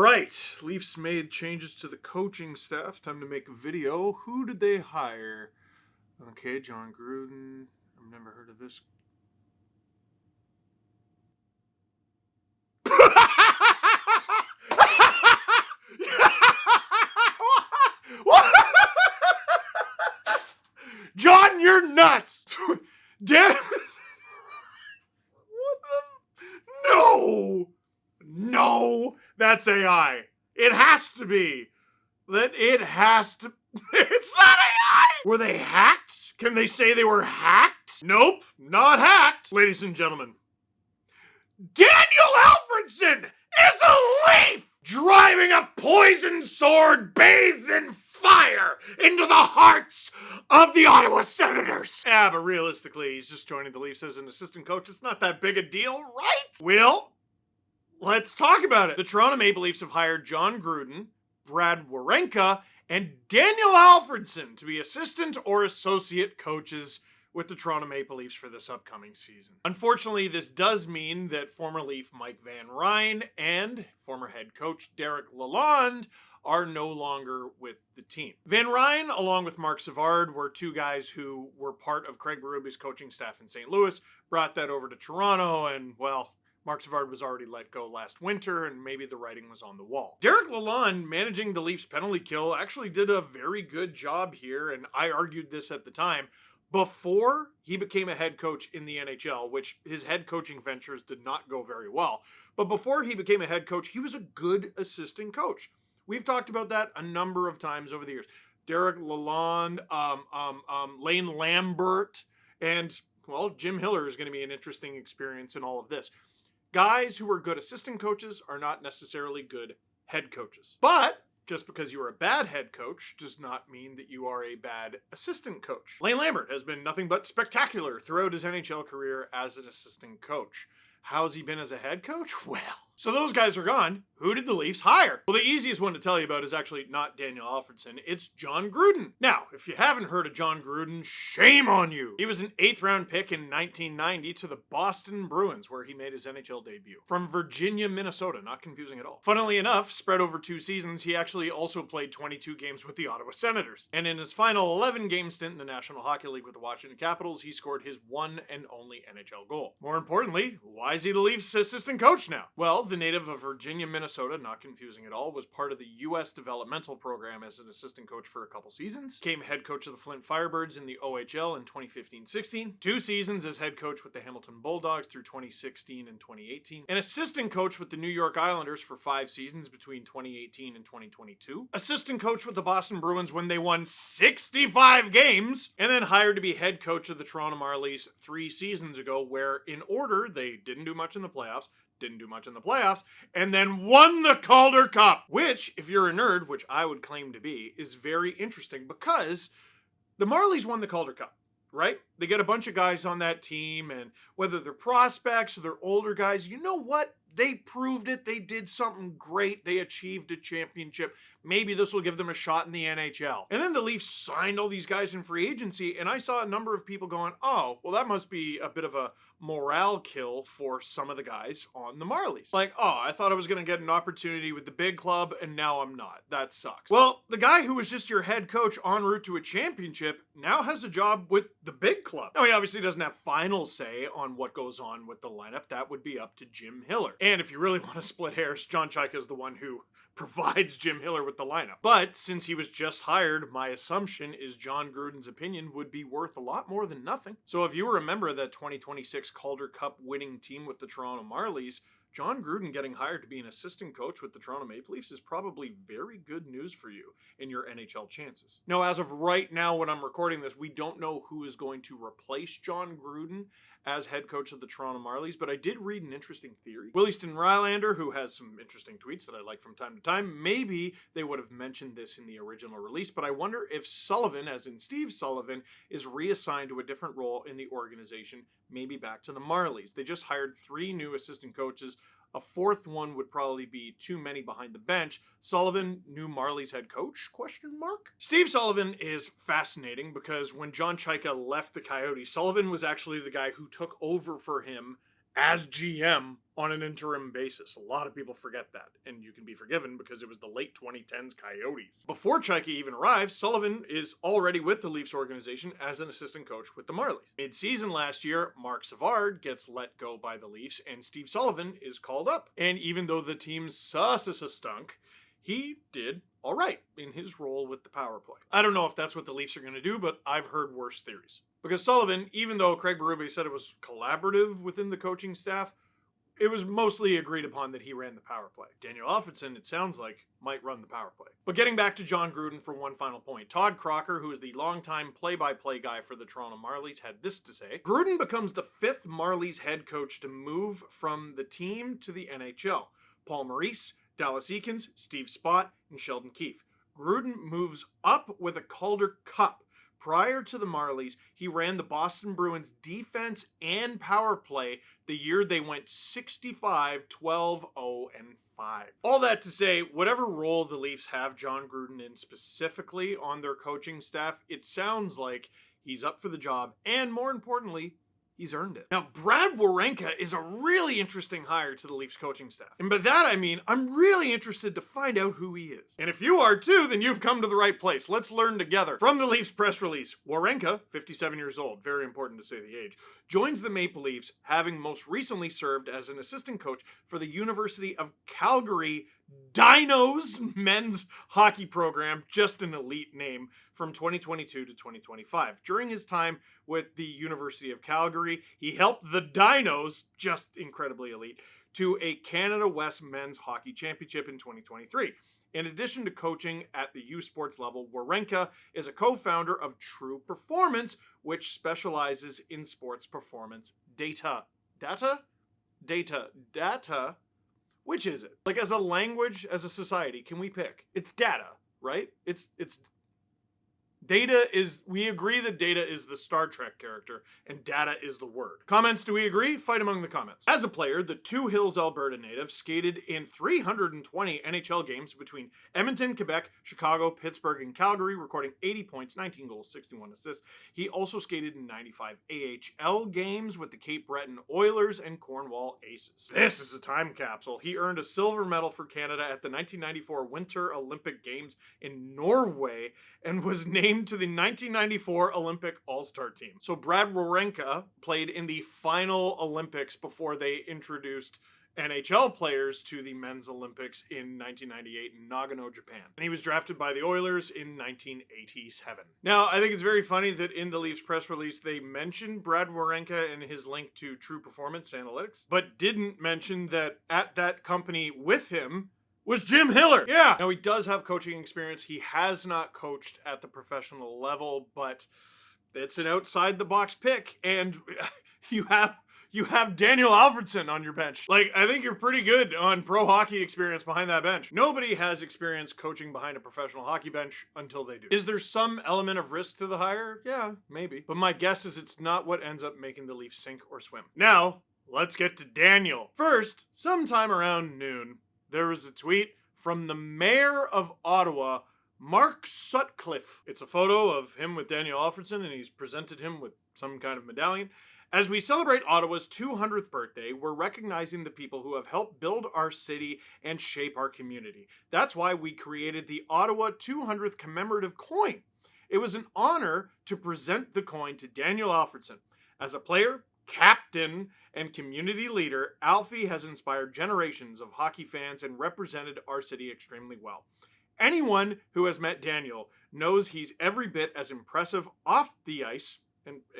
right, Leafs made changes to the coaching staff. Time to make a video. Who did they hire? Okay, John Gruden. I've never heard of this. John, you're nuts! Dan. No, that's AI. It has to be. It has to. It's not AI. Were they hacked? Can they say they were hacked? Nope, not hacked. Ladies and gentlemen, Daniel Alfredsson is a Leaf, driving a poisoned sword bathed in fire into the hearts of the Ottawa Senators. Yeah, but realistically, he's just joining the Leafs as an assistant coach. It's not that big a deal, right? Well, let's talk about it. The Toronto Maple Leafs have hired John Gruden, Brad Werenka, and Daniel Alfredsson to be assistant or associate coaches with the Toronto Maple Leafs for this upcoming season. Unfortunately, this does mean that former Leaf Mike Van Ryn and former head coach Derek Lalonde are no longer with the team. Van Ryn, along with Marc Savard, were two guys who were part of Craig Berube's coaching staff in St. Louis, brought that over to Toronto, and, well, Marc Savard was already let go last winter, and maybe the writing was on the wall. Derek Lalonde, managing the Leafs penalty kill, actually did a very good job here, and I argued this at the time. Before he became a head coach in the NHL, which his head coaching ventures did not go very well, but before he became a head coach, he was a good assistant coach. We've talked about that a number of times over the years. Derek Lalonde, Lane Lambert, and, well, Jim Hiller is going to be an interesting experience in all of this. Guys who are good assistant coaches are not necessarily good head coaches. But just because you are a bad head coach does not mean that you are a bad assistant coach. Lane Lambert has been nothing but spectacular throughout his NHL career as an assistant coach. How's he been as a head coach? Well, so those guys are gone. Who did the Leafs hire? Well, the easiest one to tell you about is actually not Daniel Alfredsson. It's John Gruden. Now, if you haven't heard of John Gruden, shame on you. He was an 8th round pick in 1990 to the Boston Bruins, where he made his NHL debut. From Virginia, Minnesota, not confusing at all. Funnily enough, spread over 2 seasons, he actually also played 22 games with the Ottawa Senators. And in his final 11-game stint in the National Hockey League with the Washington Capitals, he scored his one and only NHL goal. More importantly, why is he the Leafs assistant coach now? Well, the native of Virginia, Minnesota, not confusing at all, was part of the U.S. developmental program as an assistant coach for a couple seasons. Became head coach of the Flint Firebirds in the OHL in 2015-16. 2 seasons as head coach with the Hamilton Bulldogs through 2016 and 2018. An assistant coach with the New York Islanders for 5 seasons between 2018 and 2022. Assistant coach with the Boston Bruins when they won 65 games. And then hired to be head coach of the Toronto Marlies 3 seasons ago, where in order they didn't do much in the playoffs, and then won the Calder Cup, which, if you're a nerd, which I would claim to be, is very interesting because the Marlies won the Calder Cup, right? They get a bunch of guys on that team, and whether they're prospects or they're older guys, you know what? They proved it. They did something great. They achieved a championship. Maybe this will give them a shot in the NHL. And then the Leafs signed all these guys in free agency, and I saw a number of people going, oh, well, that must be a bit of a morale kill for some of the guys on the Marlies. Like, oh, I thought I was going to get an opportunity with the big club, and now I'm not. That sucks. Well, the guy who was just your head coach en route to a championship now has a job with the big club. Now, he obviously doesn't have final say on what goes on with the lineup. That would be up to Jim Hiller. And if you really want to split hairs, John Chayka is the one who provides Jim Hiller with the lineup. But since he was just hired, my assumption is John Gruden's opinion would be worth a lot more than nothing. So if you were a member of that 2026 Calder Cup winning team with the Toronto Marlies, John Gruden getting hired to be an assistant coach with the Toronto Maple Leafs is probably very good news for you in your NHL chances. Now, as of right now, when I'm recording this, we don't know who is going to replace John Gruden as head coach of the Toronto Marlies, but I did read an interesting theory. Williston Rylander, who has some interesting tweets that I like from time to time, maybe they would have mentioned this in the original release, but I wonder if Sullivan, as in Steve Sullivan, is reassigned to a different role in the organization, maybe back to the Marlies. They just hired 3 new assistant coaches. A 4th one would probably be too many behind the bench. Sullivan, new Marlies head coach? ? Steve Sullivan is fascinating because when John Chayka left the Coyotes, Sullivan was actually the guy who took over for him as GM on an interim basis. A lot of people forget that, and you can be forgiven because it was the late 2010s Coyotes. Before Chaika even arrives, Sullivan is already with the Leafs organization as an assistant coach with the Marlies. Mid-season last year, Mark Savard gets let go by the Leafs, and Steve Sullivan is called up. And even though the team's stunk, he did all right in his role with the power play. I don't know if that's what the Leafs are going to do, but I've heard worse theories. Because Sullivan, even though Craig Berube said it was collaborative within the coaching staff, it was mostly agreed upon that he ran the power play. Daniel Alfredsson, it sounds like, might run the power play. But getting back to John Gruden for one final point, Todd Crocker, who is the longtime play-by-play guy for the Toronto Marlies, had this to say: Gruden becomes the 5th Marlies head coach to move from the team to the NHL. Paul Maurice, Dallas Eakins, Steve Spott, and Sheldon Keefe. Gruden moves up with a Calder Cup. Prior to the Marlies, he ran the Boston Bruins defense and power play the year they went 65, 12, 0, and 5. All that to say, whatever role the Leafs have John Gruden in specifically on their coaching staff, it sounds like he's up for the job, and more importantly, he's earned it. Now, Brad Werenka is a really interesting hire to the Leafs coaching staff. And by that I mean, I'm really interested to find out who he is. And if you are too, then you've come to the right place. Let's learn together. From the Leafs press release, Werenka, 57 years old, very important to say the age, joins the Maple Leafs, having most recently served as an assistant coach for the University of Calgary Dinos men's hockey program, just an elite name, from 2022 to 2025. During his time with the University of Calgary, he helped the Dinos, just incredibly elite, to a Canada West men's hockey championship in 2023. In addition to coaching at the U Sports level, Werenka is a co-founder of True Performance, which specializes in sports performance data. Data? Which is it? Like, as a language, as a society, can we pick? It's data, right? It's data is, we agree that data is the Star Trek character and data is the word. Comments, do we agree? Fight among the comments. As a player, the Two Hills, Alberta native skated in 320 NHL games between Edmonton, Quebec, Chicago, Pittsburgh, and Calgary, recording 80 points, 19 goals, 61 assists. He also skated in 95 AHL games with the Cape Breton Oilers and Cornwall Aces. This is a time capsule. He earned a silver medal for Canada at the 1994 Winter Olympic Games in Norway and was named to the 1994 Olympic All-Star team. So Brad Werenka played in the final Olympics before they introduced NHL players to the men's Olympics in 1998 in Nagano, Japan. And he was drafted by the Oilers in 1987. Now, I think it's very funny that in the Leafs press release, they mentioned Brad Werenka and his link to True Performance Analytics, but didn't mention that at that company with him was Jim Hiller. Yeah. Now, he does have coaching experience. He has not coached at the professional level, but it's an outside-the-box pick, and you have Daniel Alfredsson on your bench. Like, I think you're pretty good on pro hockey experience behind that bench. Nobody has experience coaching behind a professional hockey bench until they do. Is there some element of risk to the hire? Yeah, maybe. But my guess is it's not what ends up making the Leafs sink or swim. Now, let's get to Daniel. First, sometime around noon, there was a tweet from the mayor of Ottawa, Mark Sutcliffe. It's a photo of him with Daniel Alfredsson, and he's presented him with some kind of medallion. As we celebrate Ottawa's 200th birthday, we're recognizing the people who have helped build our city and shape our community. That's why we created the Ottawa 200th commemorative coin. It was an honor to present the coin to Daniel Alfredsson. As a player, captain, and community leader, Alfie has inspired generations of hockey fans and represented our city extremely well. Anyone who has met Daniel knows he's every bit as impressive off the ice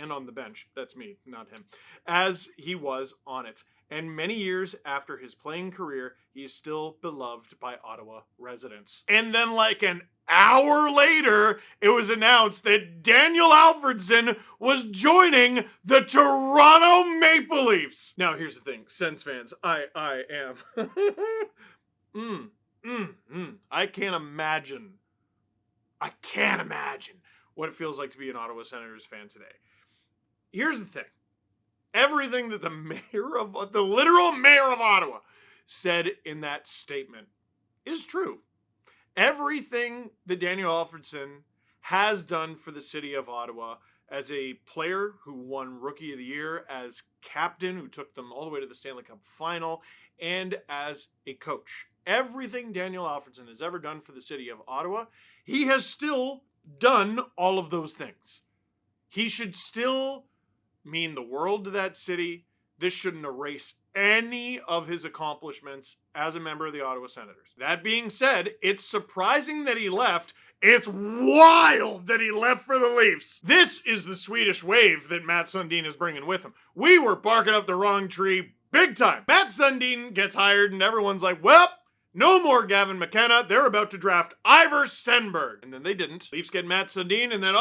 and on the bench, that's me, not him, as he was on it. And many years after his playing career, he is still beloved by Ottawa residents. And then like an hour later, it was announced that Daniel Alfredsson was joining the Toronto Maple Leafs. Now, here's the thing, Sens fans, I am. I can't imagine what it feels like to be an Ottawa Senators fan today. Here's the thing. Everything that the literal mayor of Ottawa said in that statement is true. Everything that Daniel Alfredsson has done for the city of Ottawa as a player who won Rookie of the Year, as captain who took them all the way to the Stanley Cup final, and as a coach. Everything Daniel Alfredsson has ever done for the city of Ottawa, he has still done all of those things. He should still mean the world to that city. This shouldn't erase any of his accomplishments as a member of the Ottawa Senators. That being said, it's surprising that he left. It's wild that he left for the Leafs. This is the Swedish wave that Matt Sundin is bringing with him. We were barking up the wrong tree big time. Matt Sundin gets hired and everyone's like, well, no more Gavin McKenna. They're about to draft Ivor Stenberg. And then they didn't. Leafs get Matt Sundin and then,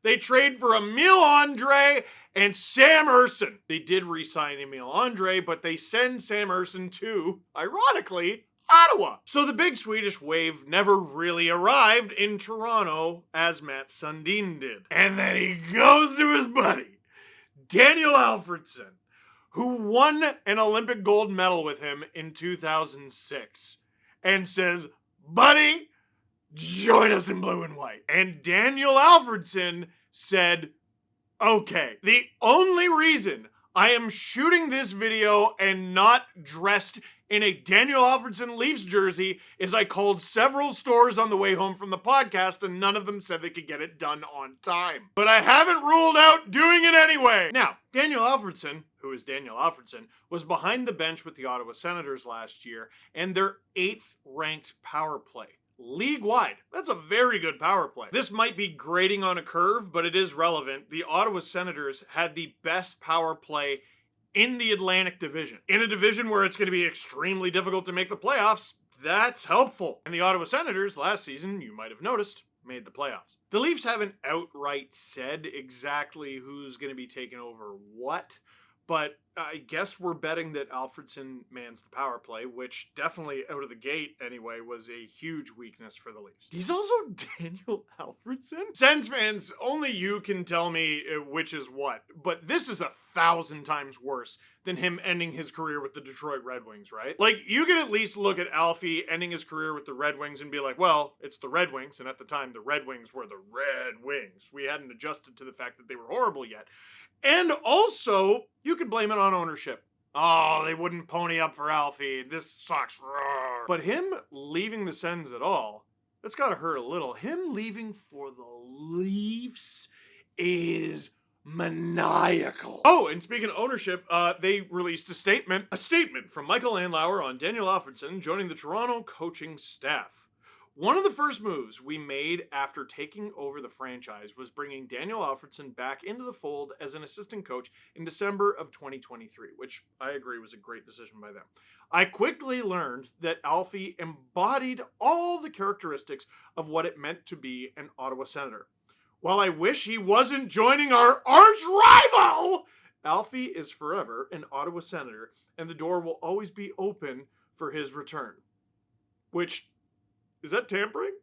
they trade for Emil Andre and Sam Ersson. They did re-sign Emil Andre, but they send Sam Ersson to, ironically, Ottawa. So the big Swedish wave never really arrived in Toronto as Matt Sundin did. And then he goes to his buddy, Daniel Alfredsson, who won an Olympic gold medal with him in 2006, and says, buddy, join us in blue and white. And Daniel Alfredsson said, okay. The only reason I am shooting this video and not dressed in a Daniel Alfredsson Leafs jersey is I called several stores on the way home from the podcast and none of them said they could get it done on time. But I haven't ruled out doing it anyway. Now, Daniel Alfredsson, who is Daniel Alfredsson, was behind the bench with the Ottawa Senators last year and their 8th ranked power play. League-wide. That's a very good power play. This might be grading on a curve, but it is relevant. The Ottawa Senators had the best power play in the Atlantic Division. In a division where it's going to be extremely difficult to make the playoffs, that's helpful. And the Ottawa Senators last season, you might have noticed, made the playoffs. The Leafs haven't outright said exactly who's going to be taking over what, but I guess we're betting that Alfredsson mans the power play, which definitely out of the gate anyway was a huge weakness for the Leafs. He's also Daniel Alfredsson? Sens fans, only you can tell me which is what, but this is 1,000 times worse than him ending his career with the Detroit Red Wings, right? Like, you can at least look at Alfie ending his career with the Red Wings and be like, well, it's the Red Wings, and at the time the Red Wings were the Red Wings. We hadn't adjusted to the fact that they were horrible yet. And also, you could blame it on ownership. Oh, they wouldn't pony up for Alfie. This sucks. Roar. But him leaving the Sens at all, that's got to hurt a little. Him leaving for the Leafs is maniacal. Oh, and speaking of ownership, they released a statement from Michael Andlauer on Daniel Alfredsson joining the Toronto coaching staff. One of the first moves we made after taking over the franchise was bringing Daniel Alfredsson back into the fold as an assistant coach in December of 2023, which I agree was a great decision by them. I quickly learned that Alfie embodied all the characteristics of what it meant to be an Ottawa Senator. While I wish he wasn't joining our arch rival, Alfie is forever an Ottawa Senator, and the door will always be open for his return. Which... is that tampering?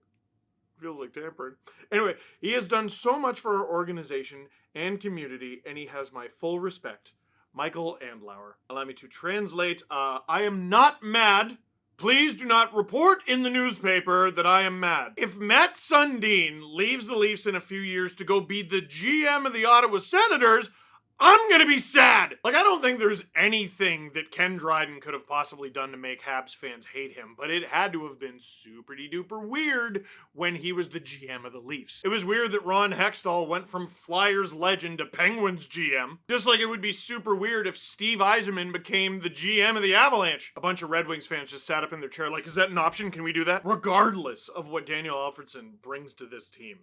Feels like tampering. Anyway, he has done so much for our organization and community, and he has my full respect. Michael Andlauer. Allow me to translate. I am not mad. Please do not report in the newspaper that I am mad. If Matt Sundin leaves the Leafs in a few years to go be the GM of the Ottawa Senators, I'm gonna be sad. Like, I don't think there's anything that Ken Dryden could have possibly done to make Habs fans hate him, but it had to have been super-duper weird when he was the GM of the Leafs. It was weird that Ron Hextall went from Flyers legend to Penguins GM, just like it would be super weird if Steve Yzerman became the GM of the Avalanche. A bunch of Red Wings fans just sat up in their chair like, is that an option? Can we do that? Regardless of what Daniel Alfredsson brings to this team,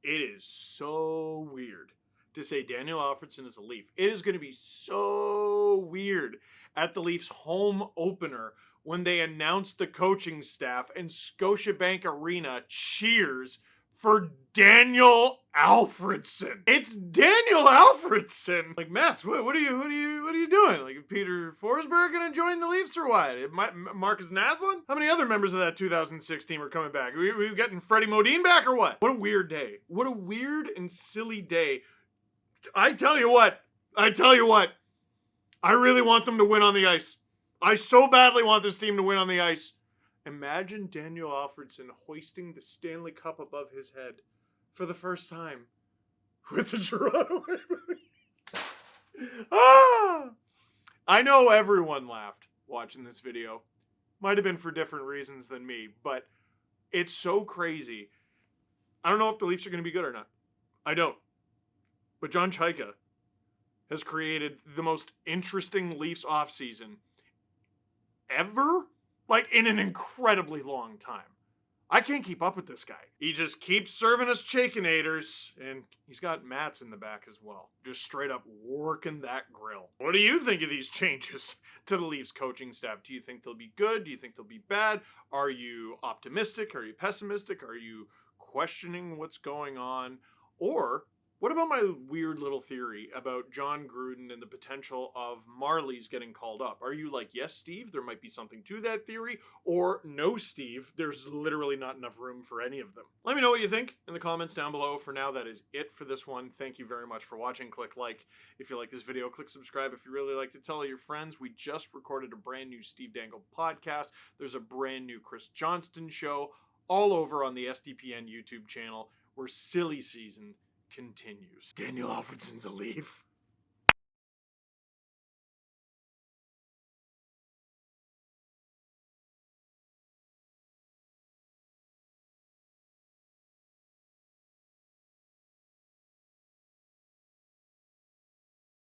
it is so weird to say Daniel Alfredsson is a Leaf. It is going to be so weird at the Leafs home opener when they announce the coaching staff and Scotiabank Arena cheers for Daniel Alfredsson. It's Daniel Alfredsson. Like, Mats, what are you doing? Like, Peter Forsberg gonna join the Leafs or what? Marcus Naslund? How many other members of that 2006 team are coming back? Are we getting Freddie Modine back or what? What a weird day. What a weird and silly day. I tell you what, I really want them to win on the ice. I so badly want this team to win on the ice. Imagine Daniel Alfredsson hoisting the Stanley Cup above his head for the first time. with the Toronto Maple Leafs. Ah! I know everyone laughed watching this video. Might have been for different reasons than me, but it's so crazy. I don't know if the Leafs are going to be good or not. I don't. But John Chaika has created the most interesting Leafs offseason ever? Like, in an incredibly long time. I can't keep up with this guy. He just keeps serving us Chakinators, and he's got mats in the back as well. Just straight up working that grill. What do you think of these changes to the Leafs coaching staff? Do you think they'll be good? Do you think they'll be bad? Are you optimistic? Are you pessimistic? Are you questioning what's going on? Or what about my weird little theory about John Gruden and the potential of Marlies getting called up? Are you like, yes, Steve, there might be something to that theory? Or no, Steve, there's literally not enough room for any of them? Let me know what you think in the comments down below. For now, that is it for this one. Thank you very much for watching. Click like if you like this video. Click subscribe if you really like to tell your friends. We just recorded a brand new Steve Dangle podcast. There's a brand new Chris Johnston show all over on the SDPN YouTube channel where silly season continues. Daniel Alfredsson's a Leaf.